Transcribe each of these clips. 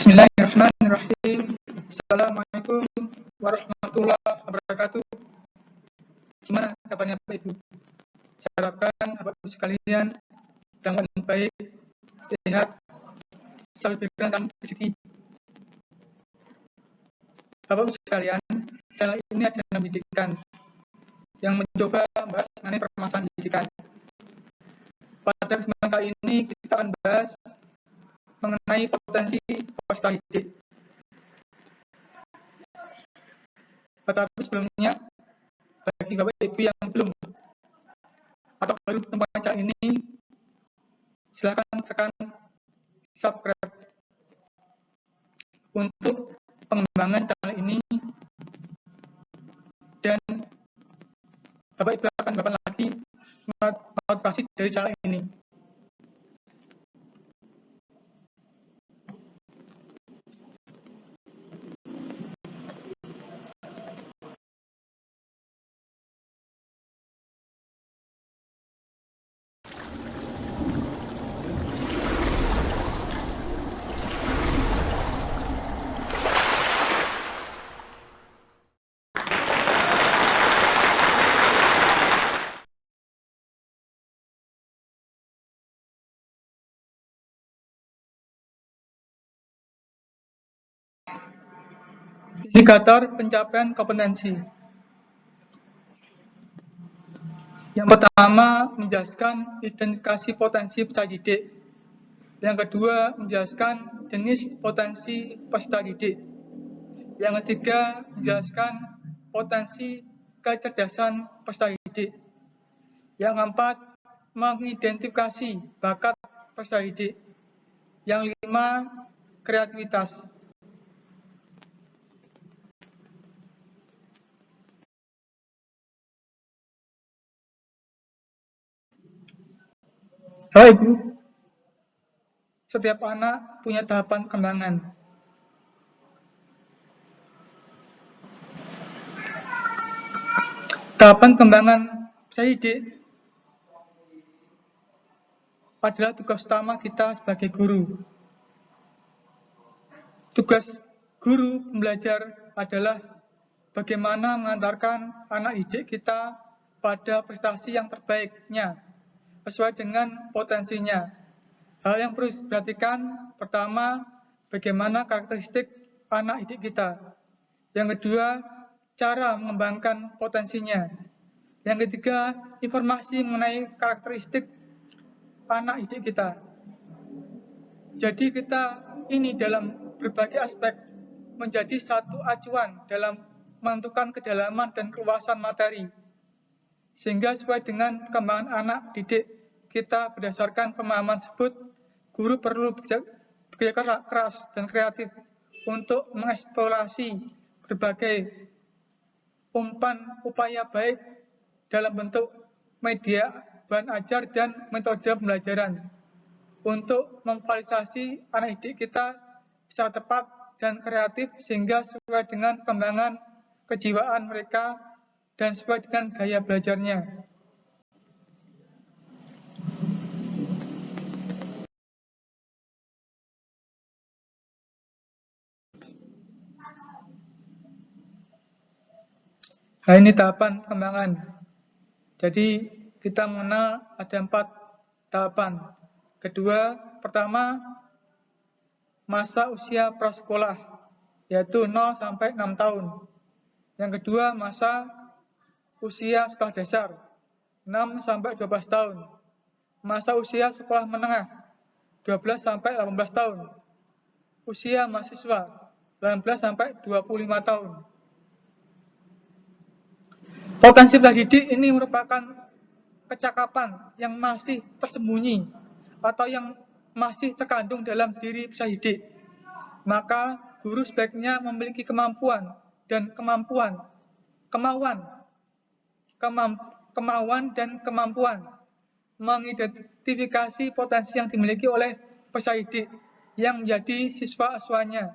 Bismillahirrahmanirrahim. Assalamualaikum warahmatullahi wabarakatuh. Gimana kabarnya Bapak Ibu? Saya harapkan Bapak Ibu sekalian dalam keadaan baik, sehat, selalu diberikan dan rezeki. Bapak Ibu sekalian, channel ini adalah pendidikan yang mencoba membahas mengenai permasalahan pendidikan. Pada kesempatan kali ini kita akan bahas mengenai potensi peserta didik. Tetapi sebelumnya, bagi Bapak Ibu yang belum atau baru menemukan channel ini, silakan tekan subscribe untuk pengembangan channel ini, dan Bapak Ibu akan dapat lagi motivasi dari channel ini. Indikator pencapaian kompetensi. Yang pertama, menjelaskan identifikasi potensi peserta didik. Yang kedua, menjelaskan jenis potensi peserta didik. Yang ketiga, menjelaskan potensi kecerdasan peserta didik. Yang keempat, mengidentifikasi bakat peserta didik. Yang kelima, kreativitas. Bapak Ibu, setiap anak punya tahapan perkembangan. Tahapan kembangan peserta didik adalah tugas utama kita sebagai guru. Tugas guru pembelajar adalah bagaimana mengantarkan anak didik kita pada prestasi yang terbaiknya, sesuai dengan potensinya. Hal yang perlu diperhatikan, pertama, bagaimana karakteristik anak didik kita. Yang kedua, cara mengembangkan potensinya. Yang ketiga, informasi mengenai karakteristik anak didik kita. Jadi kita ini dalam berbagai aspek menjadi satu acuan dalam menentukan kedalaman dan keluasan materi. Sehingga sesuai dengan perkembangan anak didik kita berdasarkan pemahaman tersebut, guru perlu bekerja keras dan kreatif untuk mengeksplorasi berbagai umpan upaya baik dalam bentuk media, bahan ajar, dan metode pembelajaran untuk memfasilitasi anak didik kita secara tepat dan kreatif sehingga sesuai dengan perkembangan kejiwaan mereka dan sesuai dengan gaya belajarnya. Nah, ini tahapan perkembangan. Jadi kita mengenal ada 4 tahapan. Kedua, pertama, masa usia prasekolah, yaitu 0 sampai 6 tahun. Yang kedua, masa usia sekolah dasar, 6 sampai 12 tahun. Masa usia sekolah menengah, 12 sampai 18 tahun. Usia mahasiswa, 19 sampai 25 tahun. Potensi peserta didik ini merupakan kecakapan yang masih tersembunyi atau yang masih terkandung dalam diri peserta didik. Maka guru sebaiknya memiliki kemauan dan kemampuan mengidentifikasi potensi yang dimiliki oleh peserta didik yang menjadi siswa asuhannya.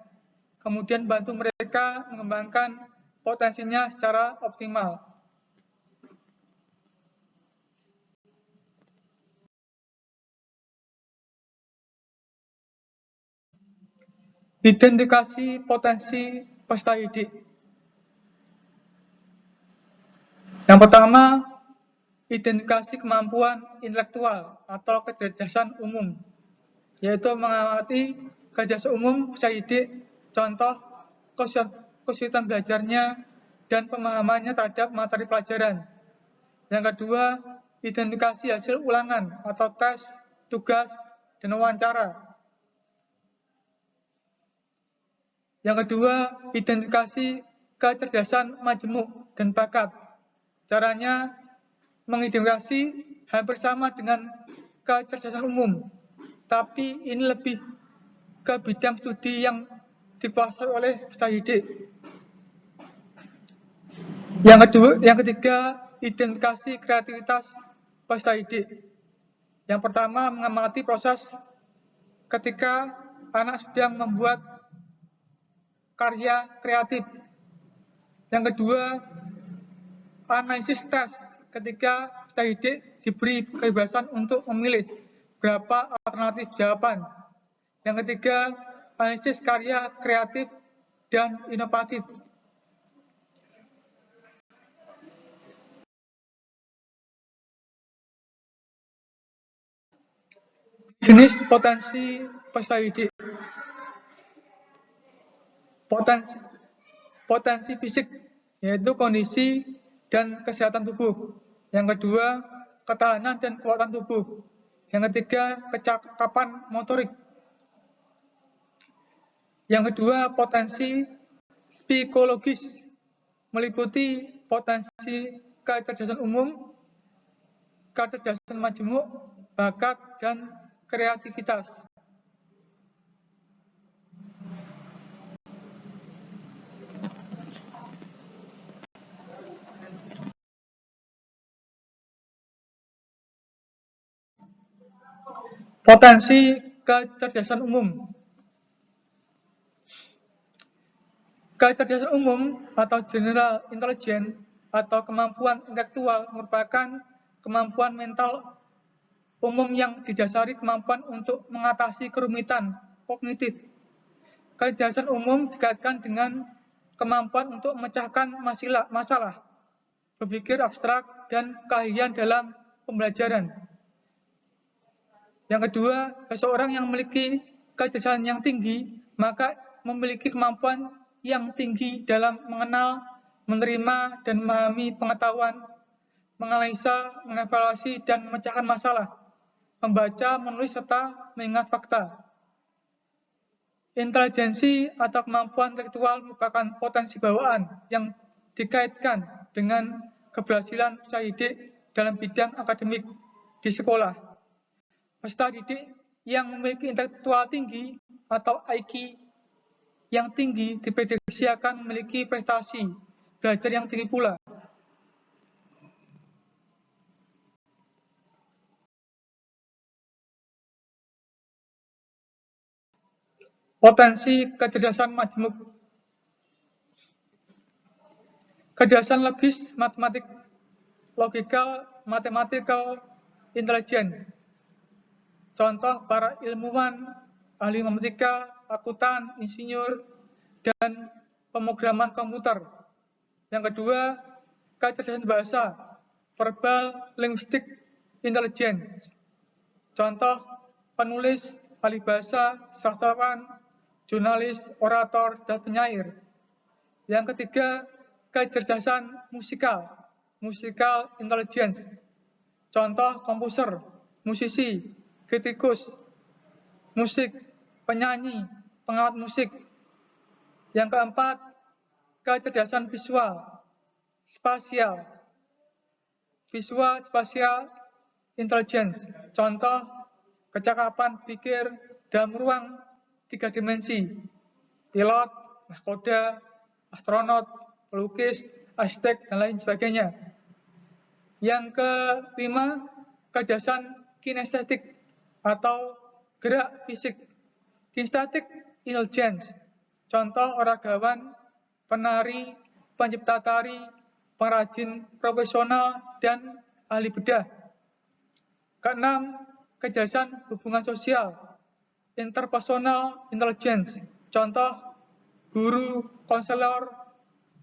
Kemudian bantu mereka mengembangkan potensinya secara optimal. Identifikasi potensi peserta didik. Yang pertama, identifikasi kemampuan intelektual atau kecerdasan umum, yaitu mengamati kecerdasan umum peserta didik, contoh kesulitan belajarnya dan pemahamannya terhadap materi pelajaran. Yang kedua, identifikasi hasil ulangan atau tes, tugas, dan wawancara. Yang kedua, identifikasi kecerdasan majemuk dan bakat. Caranya mengidentifikasi hampir sama dengan kecerdasan umum, tapi ini lebih ke bidang studi yang dikuasai oleh peserta didik. Yang ketiga, identifikasi kreativitas peserta didik. Yang pertama, mengamati proses ketika anak sedang membuat karya kreatif. Yang kedua, analisis tes ketika peserta didik diberi kebebasan untuk memilih berapa alternatif jawaban. Yang ketiga, analisis karya kreatif dan inovatif. Jenis potensi peserta didik. Potensi fisik, yaitu kondisi dan kesehatan tubuh. Yang kedua, ketahanan dan kekuatan tubuh. Yang ketiga, kecakapan motorik. Yang kedua, potensi psikologis, meliputi potensi kecerdasan umum, kecerdasan majemuk, bakat, dan kreativitas. Potensi kecerdasan umum. Kecerdasan umum atau general intelligence atau kemampuan intelektual merupakan kemampuan mental umum yang didasari kemampuan untuk mengatasi kerumitan kognitif. Kecerdasan umum dikaitkan dengan kemampuan untuk memecahkan masalah, berpikir abstrak, dan keahlian dalam pembelajaran. Yang kedua, seseorang yang memiliki kecerdasan yang tinggi, maka memiliki kemampuan yang tinggi dalam mengenal, menerima, dan memahami pengetahuan, menganalisa, mengevaluasi, dan memecahkan masalah, membaca, menulis, serta mengingat fakta. Intelijensi atau kemampuan intelektual merupakan potensi bawaan yang dikaitkan dengan keberhasilan peserta didik dalam bidang akademik di sekolah. Peserta didik yang memiliki intelektual tinggi atau IQ yang tinggi diprediksi akan memiliki prestasi belajar yang tinggi pula. Potensi kecerdasan majemuk. Kecerdasan logis, matematik, mathematical intelligence. Contoh para ilmuwan, ahli matematika, akuntan, insinyur, dan pemrograman komputer. Yang kedua, kecerdasan bahasa, verbal linguistic intelligence. Contoh penulis, ahli bahasa, sastrawan, jurnalis, orator, dan penyair. Yang ketiga, kecerdasan musical intelligence. Contoh komposer, musisi, kritikus musik, penyanyi, pengamat musik. Yang keempat, kecerdasan visual spasial intelligence. Contoh kecakapan pikir dalam ruang 3 dimensi, pilot, nahkoda, astronot, pelukis, arsitek, dan lain sebagainya. Yang kelima, kecerdasan kinestetik atau gerak fisik, kinesthetic intelligence. Contoh oragawan, penari, pencipta tari, pengrajin profesional, dan ahli bedah. Keenam, kecerdasan hubungan sosial, interpersonal intelligence. Contoh, guru, konselor,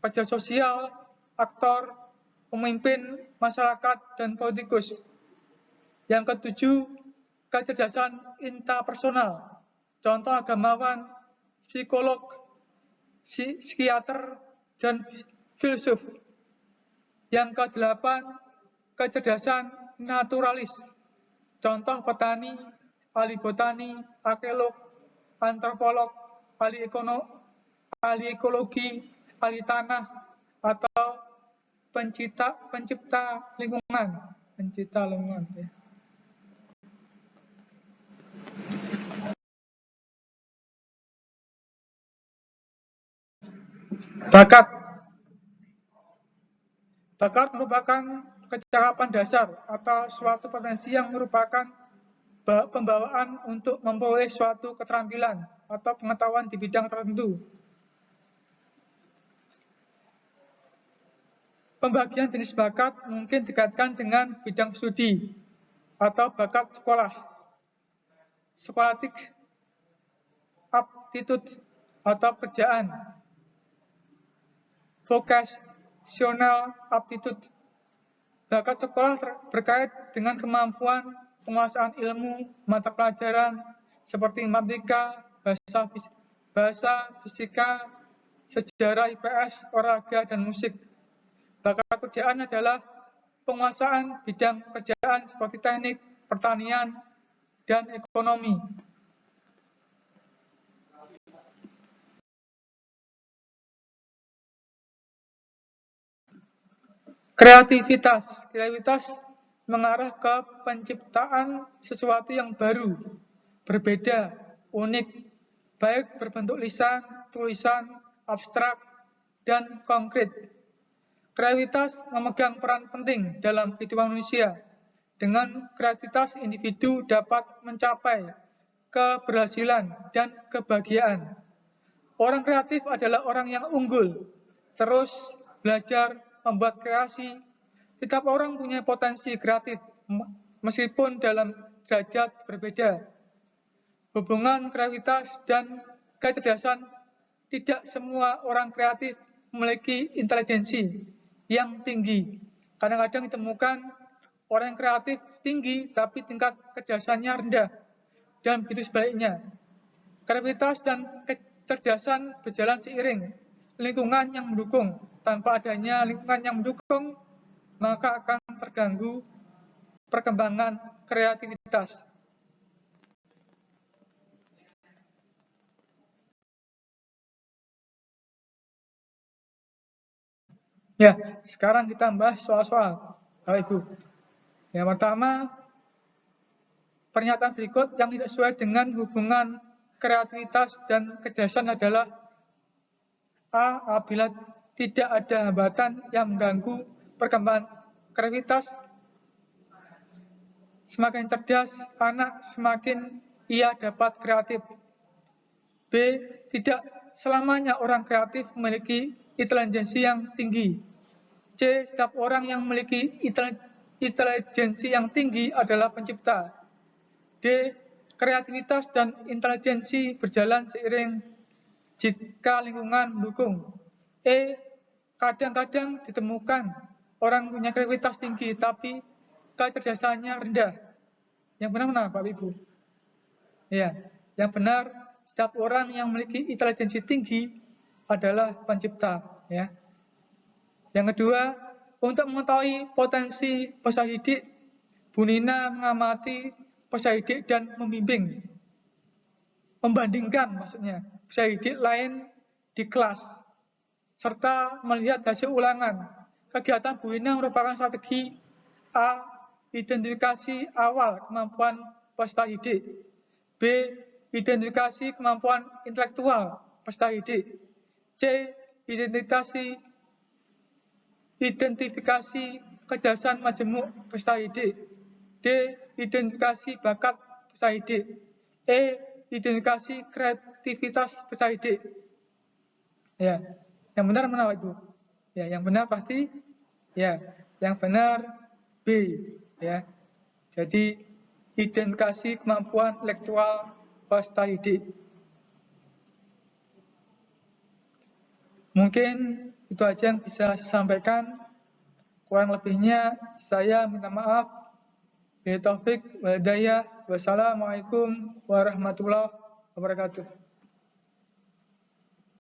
kerja sosial, aktor, pemimpin, masyarakat, dan politikus. Yang ketujuh, kecerdasan intrapersonal. Contoh agamawan, psikolog, psikiater, dan filsuf. Yang kedelapan, kecerdasan naturalis. Contoh petani, ahli botani, arkeolog, antropolog, ahli ekologi, ahli tanah, atau pencipta lingkungan. Ya. Bakat. Bakat merupakan kecakapan dasar atau suatu potensi yang merupakan pembawaan untuk memperoleh suatu keterampilan atau pengetahuan di bidang tertentu. Pembagian jenis bakat mungkin dikaitkan dengan bidang studi atau bakat sekolah, scholastic aptitude atau kerjaan, vocational aptitude. Bakat sekolah berkait dengan kemampuan penguasaan ilmu, mata pelajaran seperti matematika, bahasa, fisika, sejarah, IPS, olahraga, dan musik. Bakat kerjaan adalah penguasaan bidang kerjaan seperti teknik, pertanian, dan ekonomi. Kreativitas mengarah ke penciptaan sesuatu yang baru, berbeda, unik, baik berbentuk lisan, tulisan, abstrak, dan konkret. Kreativitas memegang peran penting dalam kehidupan manusia. Dengan kreativitas, individu dapat mencapai keberhasilan dan kebahagiaan. Orang kreatif adalah orang yang unggul, terus belajar, membuat kreasi. Setiap orang punya potensi kreatif, meskipun dalam derajat berbeda. Hubungan kreativitas dan kecerdasan, tidak semua orang kreatif memiliki intelijensi yang tinggi. Kadang-kadang ditemukan orang yang kreatif tinggi, tapi tingkat kecerdasannya rendah. Dan begitu sebaliknya. Kreativitas dan kecerdasan berjalan seiring. Lingkungan yang mendukung. Tanpa adanya lingkungan yang mendukung, maka akan terganggu perkembangan kreativitas. Ya, sekarang kita bahas soal-soal, Bapak Ibu. Yang pertama, pernyataan berikut yang tidak sesuai dengan hubungan kreativitas dan kecerdasan adalah A. Apabila tidak ada hambatan yang mengganggu perkembangan kreativitas, semakin cerdas anak, semakin ia dapat kreatif. B. Tidak selamanya orang kreatif memiliki intelijensi yang tinggi. C. Setiap orang yang memiliki intelijensi yang tinggi adalah pencipta. D. Kreativitas dan intelijensi berjalan seiring jika lingkungan mendukung. E. Kadang-kadang ditemukan orang punya kreativitas tinggi tapi kecerdasannya rendah. Yang benar mana, Bapak Ibu? Ya, yang benar, setiap orang yang memiliki intelijensi tinggi adalah pencipta. Ya. Yang kedua, untuk mengetahui potensi peserta didik, Bu Nina mengamati peserta didik dan membimbing. Membandingkan maksudnya, peserta didik lain di kelas, serta melihat hasil ulangan. Kegiatan Bu Nina merupakan strategi A. Identifikasi awal kemampuan peserta didik. B. Identifikasi kemampuan intelektual peserta didik. C. Identifikasi kecerdasan majemuk peserta didik. D. Identifikasi bakat peserta didik. E. Identifikasi kreativitas peserta didik. Ya, yang benar mana, Ibu? Ya, yang benar pasti ya, yang benar B. Ya, jadi identifikasi kemampuan intelektual peserta didik. Mungkin itu aja yang bisa saya sampaikan. Kurang lebihnya saya minta maaf. Billahi taufik wal hidayah. Wassalamualaikum warahmatullahi wabarakatuh.